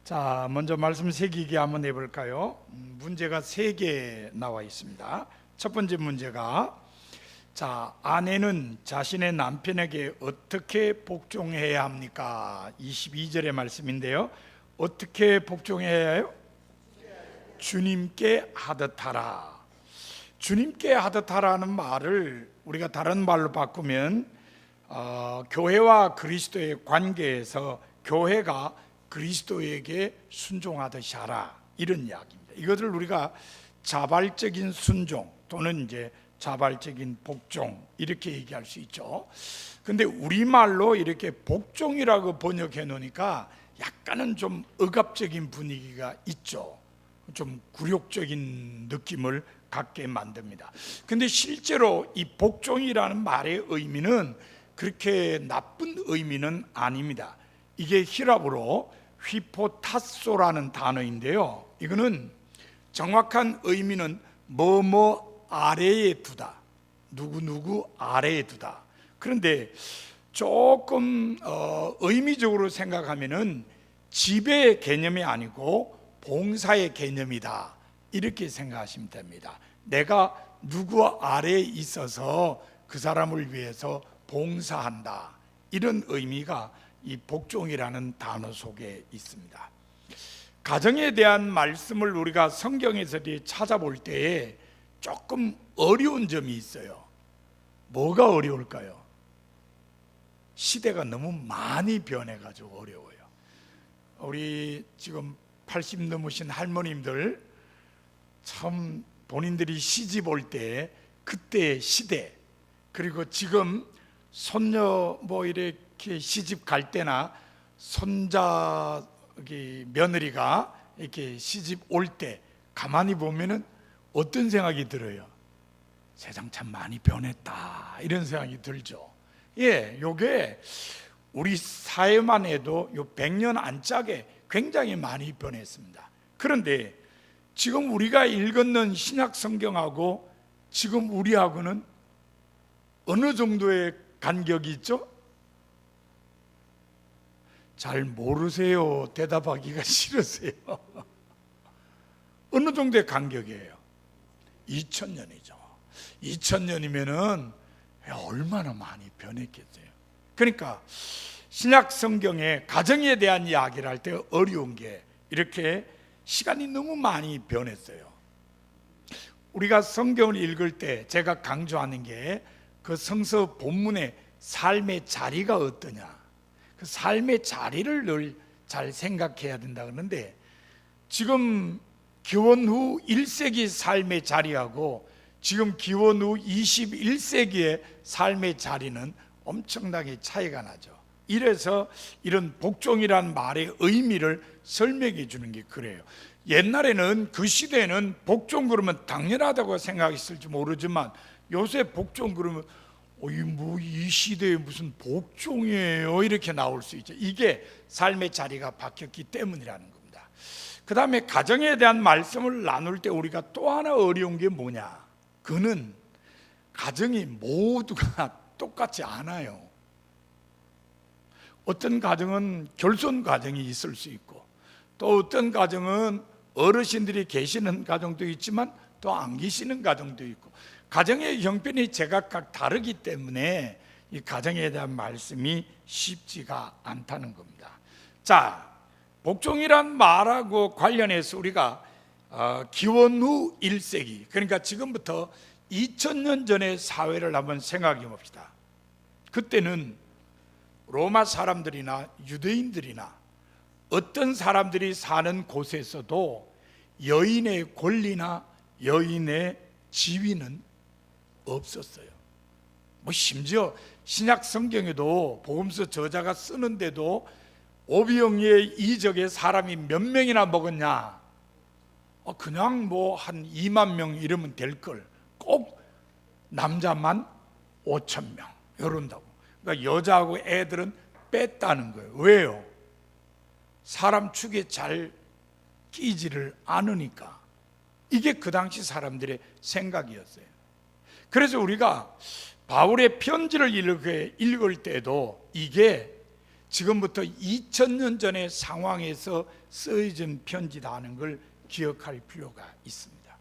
자, 먼저 말씀 새기기 한번 해볼까요? 문제가 3개 나와 있습니다. 첫 번째 문제가, 자, 아내는 자신의 남편에게 어떻게 복종해야 합니까? 22절의 말씀인데요. 어떻게 복종해야 해요? 주님께 하듯 하라. 주님께 하듯 하라는 말을 우리가 다른 말로 바꾸면 교회와 그리스도의 관계에서 교회가 그리스도에게 순종하듯이 하라, 이런 이야기입니다. 이것을 우리가 자발적인 순종 또는 이제 자발적인 복종 이렇게 얘기할 수 있죠. 근데 우리말로 이렇게 복종이라고 번역해 놓으니까 약간은 좀 억압적인 분위기가 있죠. 좀 굴욕적인 느낌을 갖게 만듭니다. 근데 실제로 이 복종이라는 말의 의미는 그렇게 나쁜 의미는 아닙니다. 이게 히랍어로 휘포타소라는 단어인데요, 이거는 정확한 의미는 뭐뭐 아래에 두다, 누구누구 아래에 두다. 그런데 조금 의미적으로 생각하면은 지배의 개념이 아니고 봉사의 개념이다, 이렇게 생각하시면 됩니다. 내가 누구 아래에 있어서 그 사람을 위해서 봉사한다, 이런 의미가 이 복종이라는 단어 속에 있습니다. 가정에 대한 말씀을 우리가 성경에서 찾아볼 때에 조금 어려운 점이 있어요. 뭐가 어려울까요? 시대가 너무 많이 변해가지고 어려워요. 우리 지금 80 넘으신 할머님들 참 본인들이 시집 올 때 그때의 시대, 그리고 지금 손녀 이렇게 시집 갈 때나 손자 며느리가 이렇게 시집 올 때 가만히 보면은 어떤 생각이 들어요? 세상 참 많이 변했다, 이런 생각이 들죠. 예, 요게 우리 사회만 해도 요 100년 안짝에 굉장히 많이 변했습니다. 그런데 지금 우리가 읽었는 신약 성경하고 지금 우리하고는 어느 정도의 간격이 있죠? 잘 모르세요. 대답하기가 싫으세요. 어느 정도의 간격이에요? 2000년이죠. 2000년이면은 얼마나 많이 변했겠어요. 그러니까 신약 성경에 가정에 대한 이야기를 할 때 어려운 게 이렇게 시간이 너무 많이 변했어요. 우리가 성경을 읽을 때 제가 강조하는 게 그 성서 본문의 삶의 자리가 어떠냐, 그 삶의 자리를 늘 잘 생각해야 된다 그러는데, 지금 기원 후 1세기 삶의 자리하고 지금 기원 후 21세기의 삶의 자리는 엄청나게 차이가 나죠. 이래서 이런 복종이라는 말의 의미를 설명해 주는 게 그래요. 옛날에는 그 시대에는 복종 그러면 당연하다고 생각했을지 모르지만 요새 복종 그러면 이 시대에 무슨 복종이에요, 이렇게 나올 수 있죠. 이게 삶의 자리가 바뀌었기 때문이라는 겁니다. 그 다음에 가정에 대한 말씀을 나눌 때 우리가 또 하나 어려운 게 뭐냐, 그는 가정이 모두가 똑같지 않아요. 어떤 가정은 결손 가정이 있을 수 있고, 또 어떤 가정은 어르신들이 계시는 가정도 있지만 또 안 계시는 가정도 있고, 가정의 형편이 제각각 다르기 때문에 이 가정에 대한 말씀이 쉽지가 않다는 겁니다. 자, 복종이란 말하고 관련해서 우리가 기원 후 1세기, 그러니까 지금부터 2000년 전의 사회를 한번 생각해 봅시다. 그때는 로마 사람들이나 유대인들이나 어떤 사람들이 사는 곳에서도 여인의 권리나 여인의 지위는 없었어요. 심지어 신약 성경에도 복음서 저자가 쓰는데도 오병이의 이적에 사람이 몇 명이나 먹었냐, 그냥 한 2만 명 이러면 될 걸 꼭 남자만 5,000명 이런다고. 그러니까 여자하고 애들은 뺐다는 거예요. 왜요? 사람 축에 잘 끼지를 않으니까. 이게 그 당시 사람들의 생각이었어요. 그래서 우리가 바울의 편지를 읽을 때도 이게 지금부터 2000년 전의 상황에서 쓰여진 편지다 하는 걸 기억할 필요가 있습니다.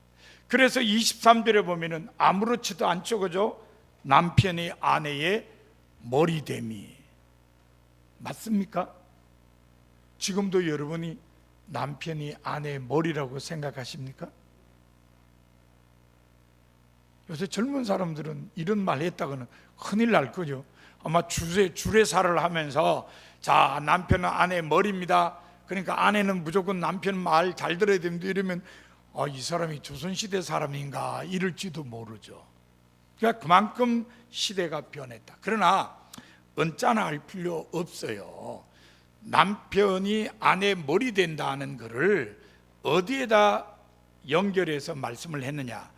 그래서 23절에 보면은 아무렇지도 않죠, 그죠? 남편이 아내의 머리됨이. 맞습니까? 지금도 여러분이 남편이 아내의 머리라고 생각하십니까? 요새 젊은 사람들은 이런 말 했다가는 큰일 날 거죠. 아마 주례사를 하면서, 자, 남편은 아내의 머리입니다, 그러니까 아내는 무조건 남편 말 잘 들어야 됩니다, 이러면 이 사람이 조선시대 사람인가 이럴지도 모르죠. 그러니까 그만큼 시대가 변했다. 그러나 언짢아 할 필요 없어요. 남편이 아내 머리 된다는 것을 어디에다 연결해서 말씀을 했느냐?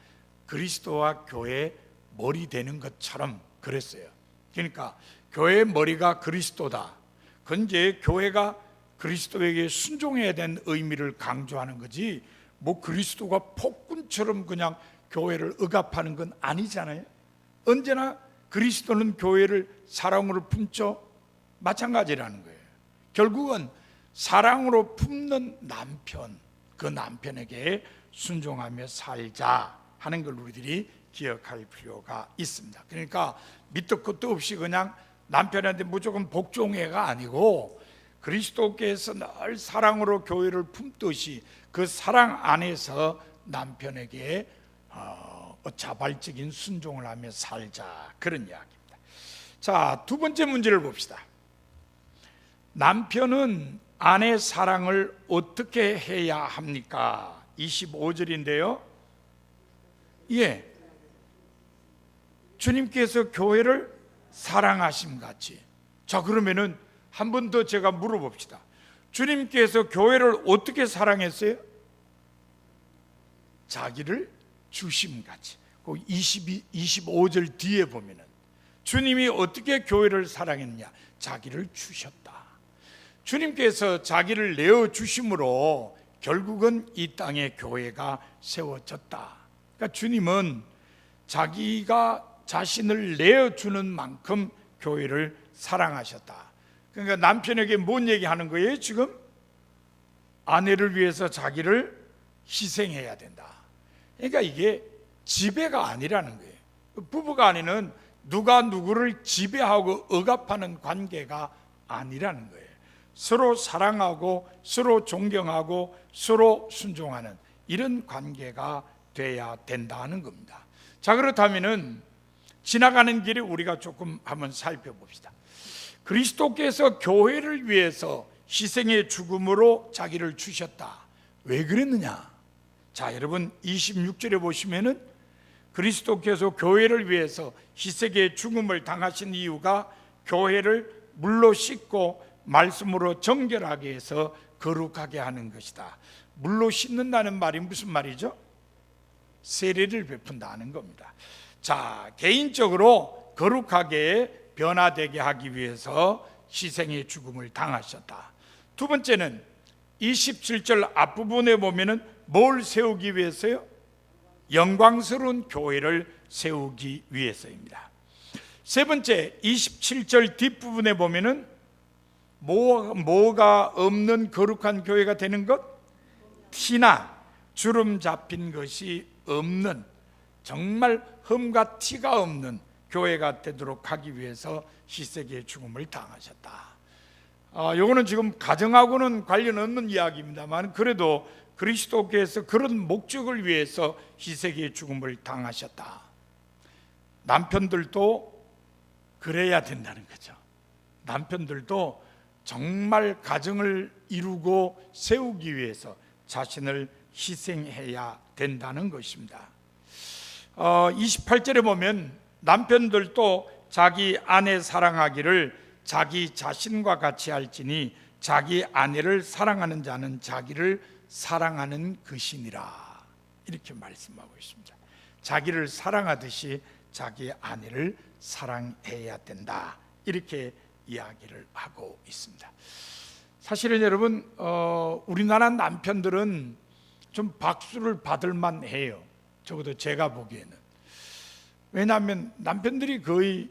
그리스도와 교회 머리 되는 것처럼 그랬어요. 그러니까 교회의 머리가 그리스도다. 그건 이제 교회가 그리스도에게 순종해야 되는 의미를 강조하는 거지, 뭐 그리스도가 폭군처럼 그냥 교회를 억압하는 건 아니잖아요. 언제나 그리스도는 교회를 사랑으로 품죠. 마찬가지라는 거예요. 결국은 사랑으로 품는 남편, 그 남편에게 순종하며 살자 하는 걸 우리들이 기억할 필요가 있습니다. 그러니까 밑도 끝도 없이 그냥 남편한테 무조건 복종해가 아니고, 그리스도께서 늘 사랑으로 교회를 품듯이 그 사랑 안에서 남편에게 자발적인 순종을 하며 살자, 그런 이야기입니다. 자, 두 번째 문제를 봅시다. 남편은 아내 사랑을 어떻게 해야 합니까? 25절인데요. 예, 주님께서 교회를 사랑하심 같이. 자, 그러면은 한 번 더 제가 물어봅시다. 주님께서 교회를 어떻게 사랑했어요? 자기를 주심 같이. 그 25절 뒤에 보면은 주님이 어떻게 교회를 사랑했느냐? 자기를 주셨다. 주님께서 자기를 내어 주심으로 결국은 이 땅에 교회가 세워졌다. 그러니까 주님은 자기가 자신을 내어 주는 만큼 교회를 사랑하셨다. 그러니까 남편에게 뭔 얘기하는 거예요? 지금 아내를 위해서 자기를 희생해야 된다. 그러니까 이게 지배가 아니라는 거예요. 부부간에는 누가 누구를 지배하고 억압하는 관계가 아니라는 거예요. 서로 사랑하고 서로 존경하고 서로 순종하는 이런 관계가 돼야 된다는 겁니다. 자, 그렇다면은 지나가는 길에 우리가 조금 한번 살펴봅시다. 그리스도께서 교회를 위해서 희생의 죽음으로 자기를 주셨다. 왜 그랬느냐? 자, 여러분 26절에 보시면은 그리스도께서 교회를 위해서 희생의 죽음을 당하신 이유가 교회를 물로 씻고 말씀으로 정결하게 해서 거룩하게 하는 것이다. 물로 씻는다는 말이 무슨 말이죠? 세례를 베푼다는 겁니다. 자, 개인적으로 거룩하게 변화되게 하기 위해서 희생의 죽음을 당하셨다. 두 번째는 27절 앞부분에 보면은 뭘 세우기 위해서요? 영광스러운 교회를 세우기 위해서입니다. 세 번째 27절 뒷부분에 보면은 뭐가 없는 거룩한 교회가 되는 것? 티나 주름 잡힌 것이 없는, 정말 흠과 티가 없는 교회가 되도록 하기 위해서 희생의 죽음을 당하셨다. 요거는 지금 가정하고는 관련 없는 이야기입니다만, 그래도 그리스도께서 그런 목적을 위해서 희생의 죽음을 당하셨다. 남편들도 그래야 된다는 거죠. 남편들도 정말 가정을 이루고 세우기 위해서 자신을 희생해야 된다는 것입니다. 28절에 보면 남편들도 자기 아내 사랑하기를 자기 자신과 같이 할지니 자기 아내를 사랑하는 자는 자기를 사랑하는 것이니라, 이렇게 말씀하고 있습니다. 자기를 사랑하듯이 자기 아내를 사랑해야 된다, 이렇게 이야기를 하고 있습니다. 사실은 여러분, 우리나라 남편들은 좀 박수를 받을 만해요. 적어도 제가 보기에는. 왜냐하면 남편들이 거의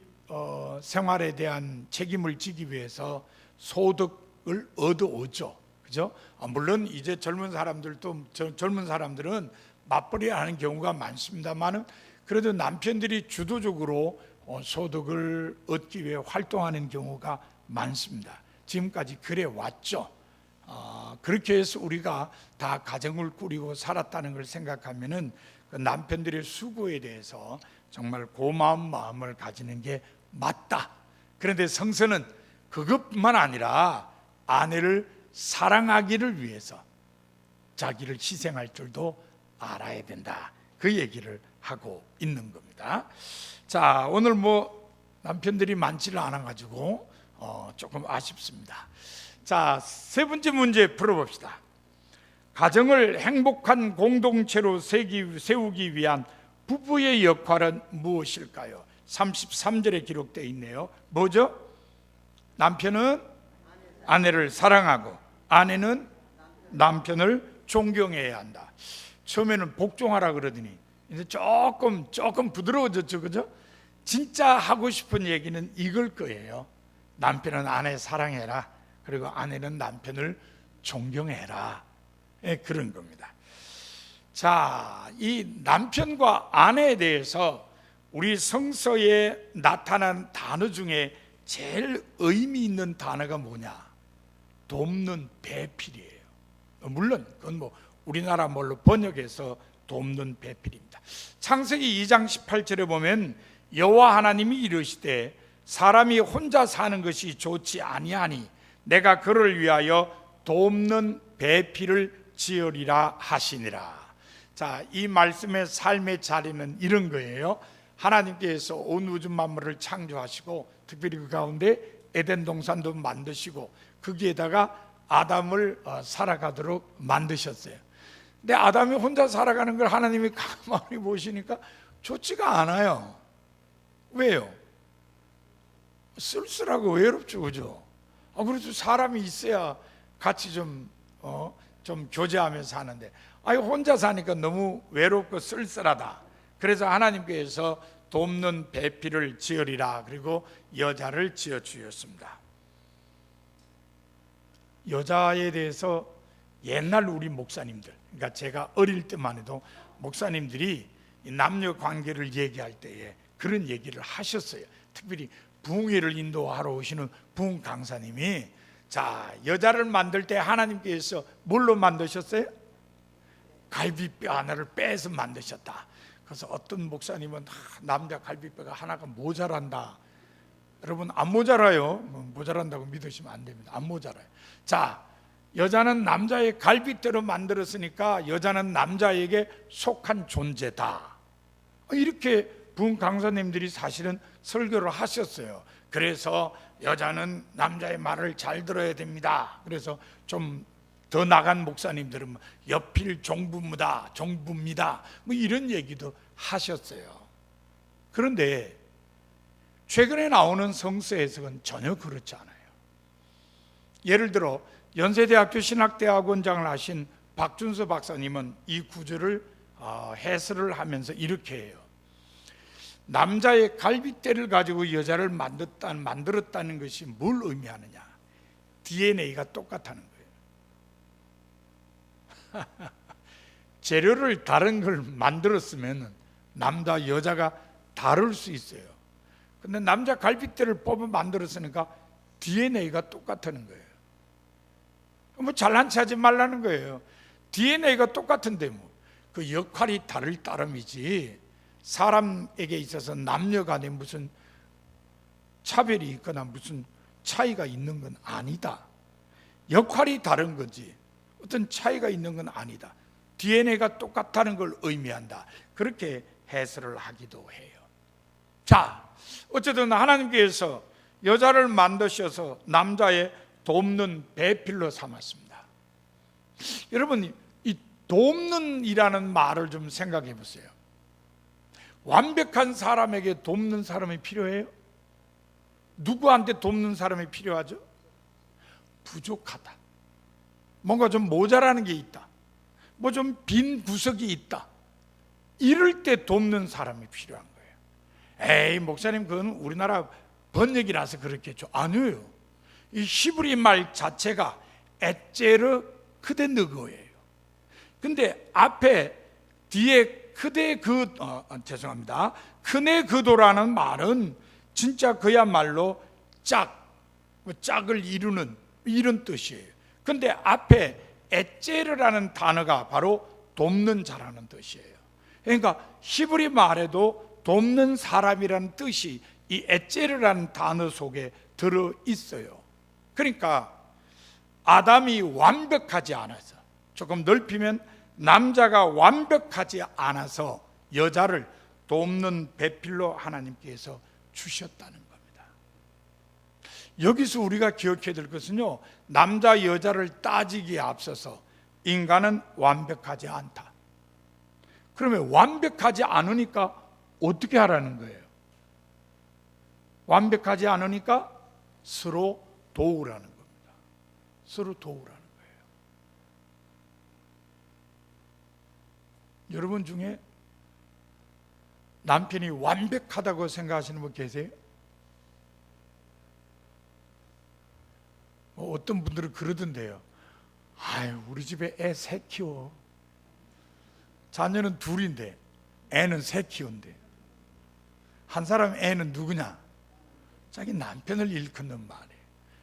생활에 대한 책임을 지기 위해서 소득을 얻어오죠. 그죠? 물론 이제 젊은 사람들은 맞벌이 하는 경우가 많습니다만은 그래도 남편들이 주도적으로 소득을 얻기 위해 활동하는 경우가 많습니다. 지금까지 그래 왔죠. 그렇게 해서 우리가 다 가정을 꾸리고 살았다는 걸 생각하면은 그 남편들의 수고에 대해서 정말 고마운 마음을 가지는 게 맞다. 그런데 성서는 그것뿐만 아니라 아내를 사랑하기를 위해서 자기를 희생할 줄도 알아야 된다. 그 얘기를 하고 있는 겁니다. 자, 오늘 남편들이 많지를 않아 가지고 조금 아쉽습니다. 자, 세 번째 문제 풀어봅시다. 가정을 행복한 공동체로 세우기 위한 부부의 역할은 무엇일까요? 33절에 기록되어 있네요. 뭐죠? 남편은 아내를 사랑하고 아내는 남편을 존경해야 한다. 처음에는 복종하라 그러더니 이제 조금 부드러워졌죠, 그죠? 진짜 하고 싶은 얘기는 이걸 거예요. 남편은 아내 사랑해라. 그리고 아내는 남편을 존경해라. 그런 겁니다. 자, 이 남편과 아내에 대해서 우리 성서에 나타난 단어 중에 제일 의미 있는 단어가 뭐냐? 돕는 배필이에요. 물론 그건 우리나라 말로 번역해서 돕는 배필입니다. 창세기 2장 18절에 보면 여호와 하나님이 이르시되 사람이 혼자 사는 것이 좋지 아니하니 내가 그를 위하여 돕는 배필을 지으리라 하시니라. 자, 이 말씀의 삶의 자리는 이런 거예요. 하나님께서 온 우주 만물을 창조하시고 특별히 그 가운데 에덴 동산도 만드시고 거기에다가 아담을 살아가도록 만드셨어요. 근데 아담이 혼자 살아가는 걸 하나님이 가만히 보시니까 좋지가 않아요. 왜요? 쓸쓸하고 외롭죠, 그죠? 그래도 사람이 있어야 같이 좀 교제하면서 사는데 혼자 사니까 너무 외롭고 쓸쓸하다. 그래서 하나님께서 돕는 배필을 지으리라. 그리고 여자를 지어 주셨습니다. 여자에 대해서 옛날 우리 목사님들, 그러니까 제가 어릴 때만 해도 목사님들이 남녀 관계를 얘기할 때에 그런 얘기를 하셨어요. 특별히 부흥회를 인도하러 오시는 부흥 강사님이 자, 여자를 만들 때 하나님께서 뭘로 만드셨어요? 갈비뼈 하나를 빼서 만드셨다. 그래서 어떤 목사님은 남자 갈비뼈가 하나가 모자란다. 여러분, 안 모자라요. 모자란다고 믿으시면 안 됩니다. 안 모자라요. 자, 여자는 남자의 갈비뼈로 만들었으니까 여자는 남자에게 속한 존재다. 이렇게 부흥 강사님들이 사실은 설교를 하셨어요. 그래서 여자는 남자의 말을 잘 들어야 됩니다. 그래서 좀 더 나간 목사님들은 여필 종부입니다. 이런 얘기도 하셨어요. 그런데 최근에 나오는 성서 해석은 전혀 그렇지 않아요. 예를 들어 연세대학교 신학대학원장을 하신 박준서 박사님은 이 구절을 해설을 하면서 이렇게 해요. 남자의 갈비뼈를 가지고 여자를 만들었다는 것이 뭘 의미하느냐? DNA가 똑같다는 거예요. 재료를 다른 걸 만들었으면 남자 여자가 다를 수 있어요. 근데 남자 갈비뼈를 뽑아 만들었으니까 DNA가 똑같다는 거예요. 잘난 체 하지 말라는 거예요. DNA가 똑같은데 그 역할이 다를 따름이지 사람에게 있어서 남녀 간에 무슨 차별이 있거나 무슨 차이가 있는 건 아니다. 역할이 다른 거지 어떤 차이가 있는 건 아니다. DNA가 똑같다는 걸 의미한다. 그렇게 해설을 하기도 해요. 자, 어쨌든 하나님께서 여자를 만드셔서 남자의 돕는 배필로 삼았습니다. 여러분, 이 돕는 이라는 말을 좀 생각해 보세요. 완벽한 사람에게 돕는 사람이 필요해요? 누구한테 돕는 사람이 필요하죠? 부족하다. 뭔가 좀 모자라는 게 있다. 좀 빈 구석이 있다. 이럴 때 돕는 사람이 필요한 거예요. 에이, 목사님, 그건 우리나라 번역이라서 그렇겠죠. 아니에요. 이 히브리 말 자체가 에제르 크데 느거예요. 근데 앞에 뒤에 크데 죄송합니다. 크네 그도라는 말은 진짜 그야말로 짝을 이루는 이런 뜻이에요. 근데 앞에 에제르라는 단어가 바로 돕는 자라는 뜻이에요. 그러니까 히브리 말에도 돕는 사람이라는 뜻이 이 에제르라는 단어 속에 들어 있어요. 그러니까 아담이 완벽하지 않아서, 조금 넓히면 남자가 완벽하지 않아서 여자를 돕는 배필로 하나님께서 주셨다는 겁니다. 여기서 우리가 기억해야 될 것은요, 남자 여자를 따지기에 앞서서 인간은 완벽하지 않다. 그러면 완벽하지 않으니까 어떻게 하라는 거예요? 완벽하지 않으니까 서로 도우라는 겁니다. 서로 도우라는 거예요. 여러분 중에 남편이 완벽하다고 생각하시는 분 계세요? 어떤 분들은 그러던데요. 아유, 우리 집에 애 세 키워. 자녀는 둘인데 애는 세 키운대. 한 사람 애는 누구냐? 자기 남편을 일컫는 말이에요.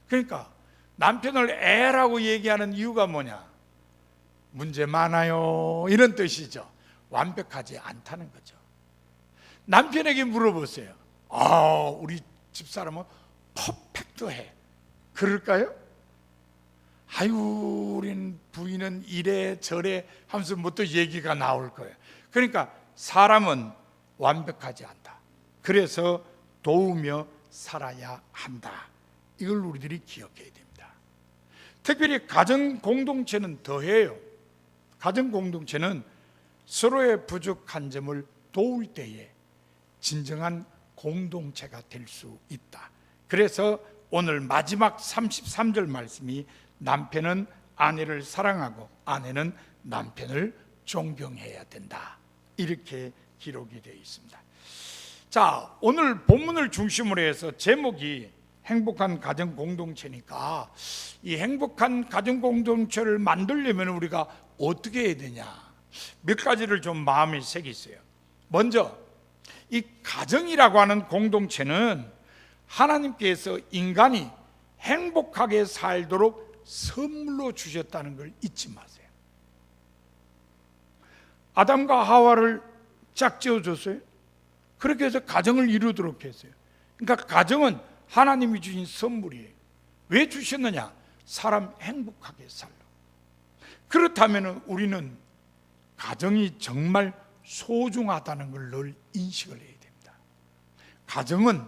그러니까 남편을 애라고 얘기하는 이유가 뭐냐? 문제 많아요, 이런 뜻이죠. 완벽하지 않다는 거죠. 남편에게 물어보세요. 우리 집사람은 퍼펙트해. 그럴까요? 아유, 우린 부인은 이래 저래 하면서 뭐 또 얘기가 나올 거예요. 그러니까 사람은 완벽하지 않다. 그래서 도우며 살아야 한다. 이걸 우리들이 기억해야 됩니다. 특별히 가정 공동체는 더해요. 가정 공동체는 서로의 부족한 점을 도울 때에 진정한 공동체가 될 수 있다. 그래서 오늘 마지막 33절 말씀이 남편은 아내를 사랑하고 아내는 남편을 존경해야 된다, 이렇게 기록이 되어 있습니다. 자, 오늘 본문을 중심으로 해서 제목이 행복한 가정 공동체니까 이 행복한 가정 공동체를 만들려면 우리가 어떻게 해야 되냐, 몇 가지를 좀 마음에 새기세요. 먼저 이 가정이라고 하는 공동체는 하나님께서 인간이 행복하게 살도록 선물로 주셨다는 걸 잊지 마세요. 아담과 하와를 짝지어줬어요. 그렇게 해서 가정을 이루도록 했어요. 그러니까 가정은 하나님이 주신 선물이에요. 왜 주셨느냐? 사람 행복하게 살려. 그렇다면 우리는 가정이 정말 소중하다는 걸 늘 인식을 해야 됩니다. 가정은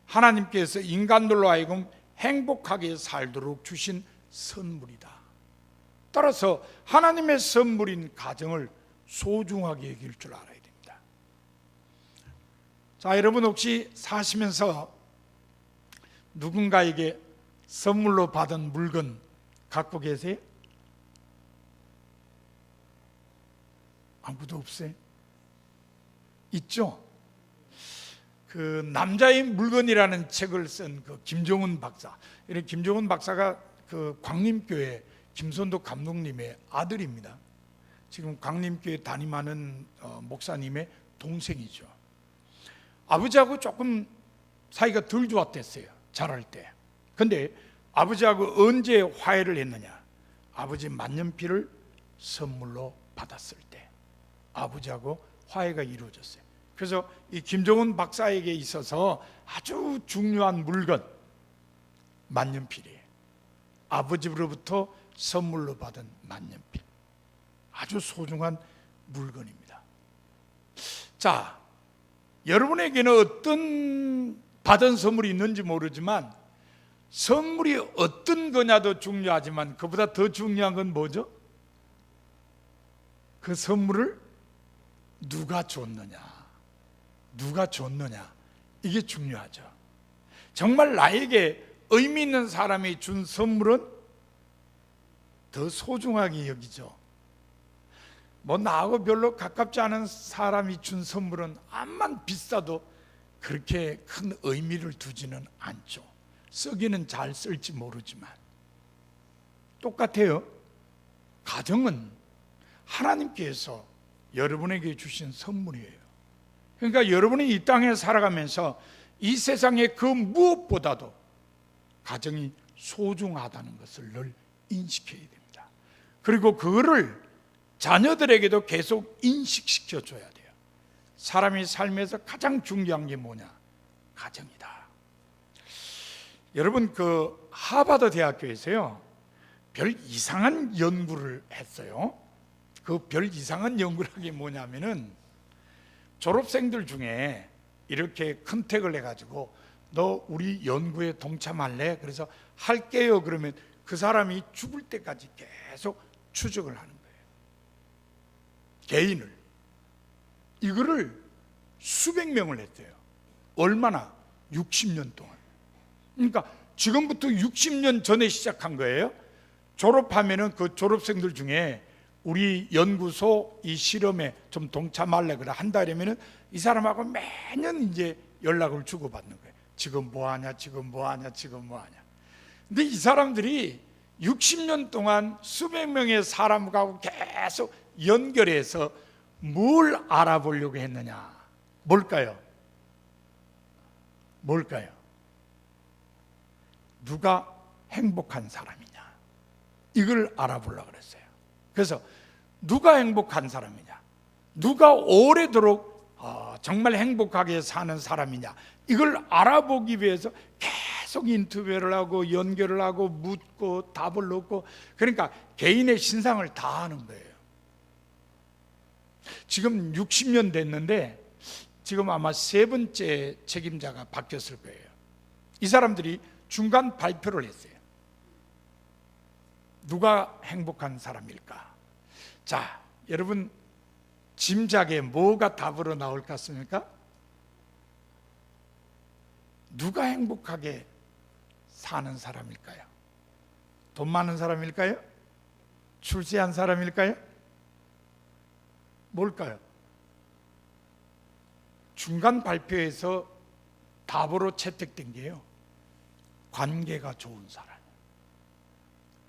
하나님께서 인간들로 하여금 행복하게 살도록 주신 선물이다. 따라서 하나님의 선물인 가정을 소중하게 여길 줄 알아야 됩니다. 자, 여러분 혹시 사시면서 누군가에게 선물로 받은 물건 갖고 계세요? 아무도 없어요? 있죠? 그 남자의 물건이라는 책을 쓴 그 김종훈 박사, 이런 김종훈 박사가 그 광림교회 김선도 감독님의 아들입니다. 지금 광림교회 담임하는 목사님의 동생이죠. 아버지하고 조금 사이가 덜 좋았댔어요, 자랄 때. 근데 아버지하고 언제 화해를 했느냐? 아버지 만년필을 선물로 받았을 때 아버지하고 화해가 이루어졌어요. 그래서 이 김종훈 박사에게 있어서 아주 중요한 물건, 만년필이에요. 아버지로부터 선물로 받은 만년필, 아주 소중한 물건입니다. 자, 여러분에게는 어떤 받은 선물이 있는지 모르지만 선물이 어떤 거냐도 중요하지만 그보다 더 중요한 건 뭐죠? 그 선물을 누가 줬느냐, 이게 중요하죠. 정말 나에게 의미 있는 사람이 준 선물은 더 소중하게 여기죠. 뭐 나하고 별로 가깝지 않은 사람이 준 선물은 암만 비싸도 그렇게 큰 의미를 두지는 않죠. 쓰기는 잘 쓸지 모르지만 똑같아요. 가정은 하나님께서 여러분에게 주신 선물이에요. 그러니까 여러분이 이 땅에 살아가면서 이 세상의 그 무엇보다도 가정이 소중하다는 것을 늘 인식해야 됩니다. 그리고 그거를 자녀들에게도 계속 인식시켜 줘야 돼요. 사람이 삶에서 가장 중요한 게 뭐냐? 가정이다. 여러분, 그 하버드 대학교에서요 별 이상한 연구를 했어요. 그 별 이상한 연구라는 게 뭐냐면은 졸업생들 중에 이렇게 컨택을 해가지고 너 우리 연구에 동참할래? 그래서 할게요. 그러면 그 사람이 죽을 때까지 계속 추적을 하는 거예요. 개인을. 이거를 수백 명을 했어요. 얼마나? 60년 동안. 그러니까 지금부터 60년 전에 시작한 거예요. 졸업하면은 그 졸업생들 중에 우리 연구소 이 실험에 좀 동참할래? 그래 한 달이면은 이 사람하고 매년 이제 연락을 주고받는 거예요. 지금 뭐 하냐? 지금 뭐 하냐? 지금 뭐 하냐? 근데 이 사람들이 60년 동안 수백 명의 사람하고 계속 연결해서 뭘 알아보려고 했느냐? 뭘까요? 뭘까요? 누가 행복한 사람이냐? 이걸 알아보려고 그랬어요. 그래서 누가 행복한 사람이냐? 누가 오래도록 정말 행복하게 사는 사람이냐? 이걸 알아보기 위해서 계속 인터뷰를 하고 연결을 하고 묻고 답을 얻고, 그러니까 개인의 신상을 다 하는 거예요. 지금 60년 됐는데 지금 아마 세 번째 책임자가 바뀌었을 거예요. 이 사람들이 중간 발표를 했어요. 누가 행복한 사람일까? 자, 여러분 짐작에 뭐가 답으로 나올 것 같습니까? 누가 행복하게 사는 사람일까요? 돈 많은 사람일까요? 출세한 사람일까요? 뭘까요? 중간 발표에서 답으로 채택된 게요, 관계가 좋은 사람.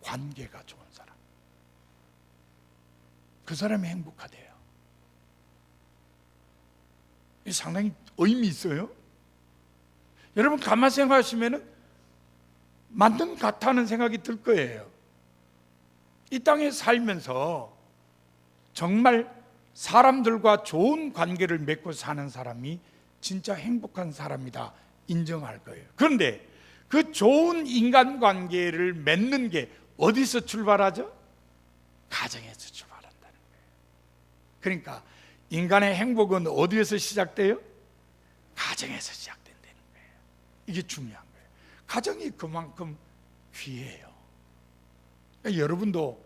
관계가 좋은 사람. 그 사람이 행복하대요. 이 상당히 의미 있어요. 여러분 가만 생각하시면 맞는 것 같다는 생각이 들 거예요. 이 땅에 살면서 정말 사람들과 좋은 관계를 맺고 사는 사람이 진짜 행복한 사람이다 인정할 거예요. 그런데 그 좋은 인간관계를 맺는 게 어디서 출발하죠? 가정에서 출발한다는 거예요. 그러니까 인간의 행복은 어디에서 시작돼요? 가정에서 시작된다는 거예요. 이게 중요한 거예요. 가정이 그만큼 귀해요. 그러니까 여러분도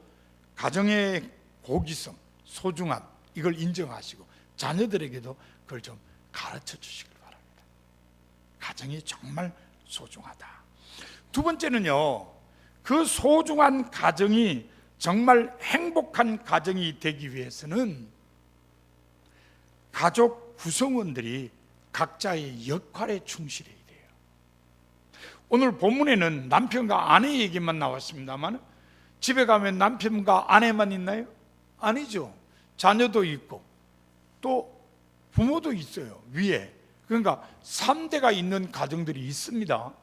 가정의 고귀성, 소중함, 이걸 인정하시고 자녀들에게도 그걸 좀 가르쳐 주시길 바랍니다. 가정이 정말 소중하다. 두 번째는요, 그 소중한 가정이 정말 행복한 가정이 되기 위해서는 가족 구성원들이 각자의 역할에 충실해야 돼요. 오늘 본문에는 남편과 아내 얘기만 나왔습니다만 집에 가면 남편과 아내만 있나요? 아니죠. 자녀도 있고 또 부모도 있어요, 위에. 그러니까 3대가 있는 가정들이 있습니다.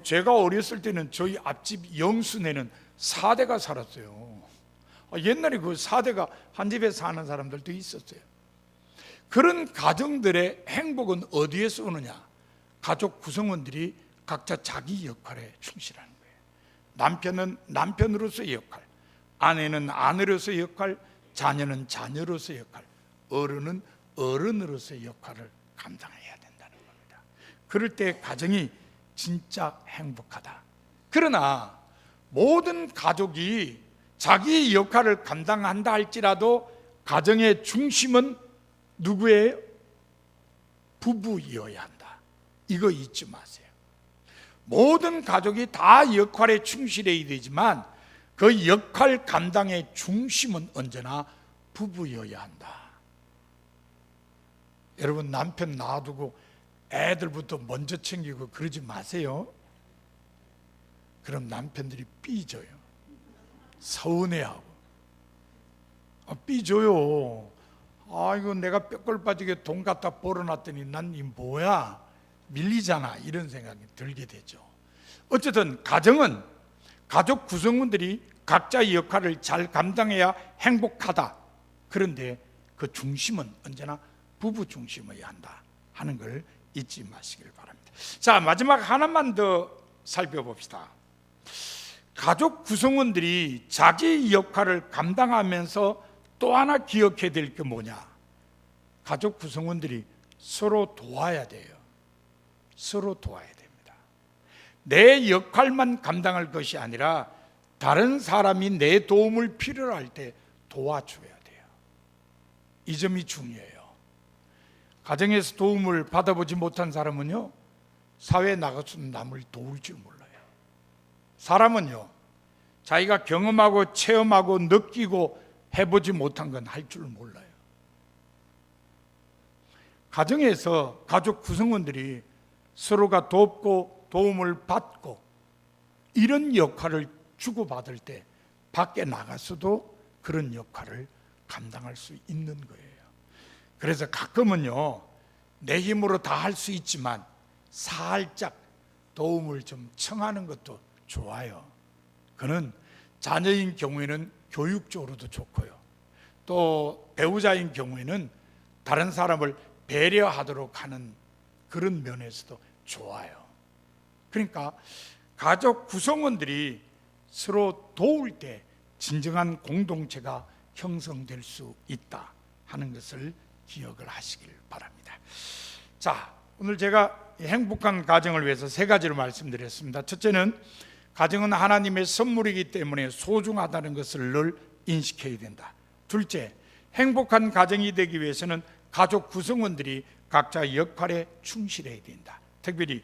제가 어렸을 때는 저희 앞집 영순에는 4대가 살았어요. 옛날에 그 4대가 한 집에 사는 사람들도 있었어요. 그런 가정들의 행복은 어디에서 오느냐? 가족 구성원들이 각자 자기 역할에 충실하는 거예요. 남편은 남편으로서의 역할, 아내는 아내로서의 역할, 자녀는 자녀로서의 역할, 어른은 어른으로서의 역할을 감당해야 된다는 겁니다. 그럴 때 가정이 진짜 행복하다. 그러나 모든 가족이 자기의 역할을 감당한다 할지라도 가정의 중심은 누구예요? 부부이어야 한다. 이거 잊지 마세요. 모든 가족이 다 역할에 충실해야 되지만 그 역할 감당의 중심은 언제나 부부여야 한다. 여러분 남편 놔두고 애들부터 먼저 챙기고 그러지 마세요. 그럼 남편들이 삐져요. 서운해하고. 삐져요. 이거 내가 뼈골 빠지게 돈 갖다 벌어놨더니 난 이 뭐야, 밀리잖아, 이런 생각이 들게 되죠. 어쨌든 가정은 가족 구성원들이 각자의 역할을 잘 감당해야 행복하다. 그런데 그 중심은 언제나 부부 중심이어야 한다 하는 걸 잊지 마시길 바랍니다. 자, 마지막 하나만 더 살펴봅시다. 가족 구성원들이 자기의 역할을 감당하면서 또 하나 기억해야 될 게 뭐냐? 가족 구성원들이 서로 도와야 돼요. 서로 도와야 됩니다. 내 역할만 감당할 것이 아니라 다른 사람이 내 도움을 필요로 할 때 도와줘야 돼요. 이 점이 중요해요. 가정에서 도움을 받아보지 못한 사람은요, 사회에 나가서 남을 도울 줄 몰라요. 사람은요, 자기가 경험하고 체험하고 느끼고 해보지 못한 건 할 줄 몰라요. 가정에서 가족 구성원들이 서로가 돕고 도움을 받고 이런 역할을 주고받을 때 밖에 나가서도 그런 역할을 감당할 수 있는 거예요. 그래서 가끔은요, 내 힘으로 다 할 수 있지만 살짝 도움을 좀 청하는 것도 좋아요. 그는 자녀인 경우에는 교육적으로도 좋고요, 또 배우자인 경우에는 다른 사람을 배려하도록 하는 그런 면에서도 좋아요. 그러니까 가족 구성원들이 서로 도울 때 진정한 공동체가 형성될 수 있다 하는 것을 기억을 하시길 바랍니다. 자, 오늘 제가 행복한 가정을 위해서 세 가지로 말씀드렸습니다. 첫째는 가정은 하나님의 선물이기 때문에 소중하다는 것을 늘 인식해야 된다. 둘째, 행복한 가정이 되기 위해서는 가족 구성원들이 각자 역할에 충실해야 된다. 특별히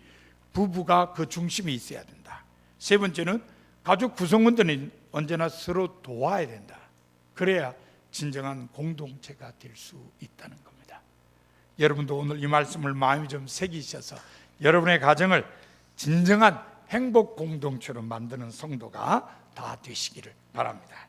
부부가 그 중심에 있어야 된다. 세 번째는 가족 구성원들은 언제나 서로 도와야 된다. 그래야 진정한 공동체가 될 수 있다는 겁니다. 여러분도 오늘 이 말씀을 마음에 좀 새기셔서 여러분의 가정을 진정한 행복 공동체로 만드는 성도가 다 되시기를 바랍니다.